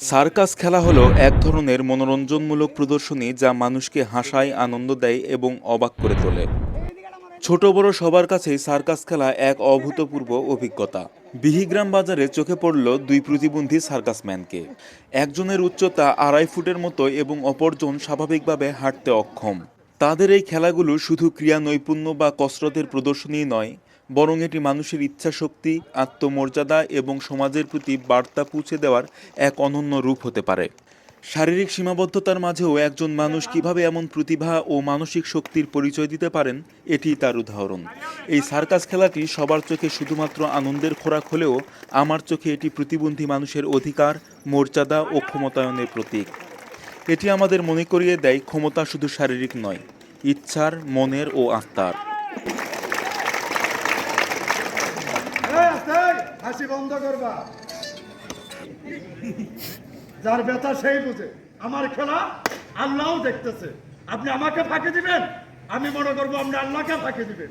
Circus খেলা হলো এক ধরনের মনোরঞ্জনমূলক প্রদর্শনী যা মানুষকে হাসায়, আনন্দ দেয় এবং অবাক করে তোলে। ছোট বড় সবার কাছেই সার্কাস খেলা এক অভূতপূর্ব অভিজ্ঞতা। বিহিগ্রাম বাজারে চোখে পড়ল দুই প্রতিবন্ধী সার্কাসম্যানকে। একজনের উচ্চতা 2.5 ফুটের মতো এবং অপরজন স্বাভাবিকভাবে হাঁটতে অক্ষম। তাদের এই খেলাগুলো শুধু ক্রীড়া নৈপুণ্য বা কসরতের প্রদর্শনী নয়, বরং এটি মানুষের ইচ্ছাশক্তি, আত্মমর্যাদা এবং সমাজের প্রতি বার্তা পৌঁছে দেওয়ার এক অনন্য রূপ হতে পারে। শারীরিক সীমাবদ্ধতার মাঝেও একজন মানুষ কিভাবে এমন প্রতিভা ও মানসিক শক্তির পরিচয় দিতে পারেন, এটি তার উদাহরণ। এই সার্কাস খেলাটি সবার চোখে শুধুমাত্র আনন্দের খোরাক হলেও আমার চোখে এটি প্রতিবন্ধী মানুষের অধিকার, মর্যাদা ও ক্ষমতায়নের প্রতীক। এটি আমাদের মনে করিয়ে দেয় ক্ষমতা শুধু শারীরিক নয়, ইচ্ছার, মনের ও আত্মার। হাসি বন্ধ করবা। যার ব্যথা সেই বুঝে। আমার খেলা আল্লাহও দেখতেছে। আপনি আমাকে ফাঁকি দিবেন, আমি মনে করবো আপনি আল্লাহকে ফাঁকি দিবেন।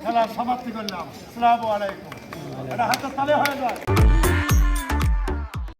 খেলা সমাপ্তি করলাম। আসসালামু আলাইকুম। এটা হাতে তালে হয়ে যায়।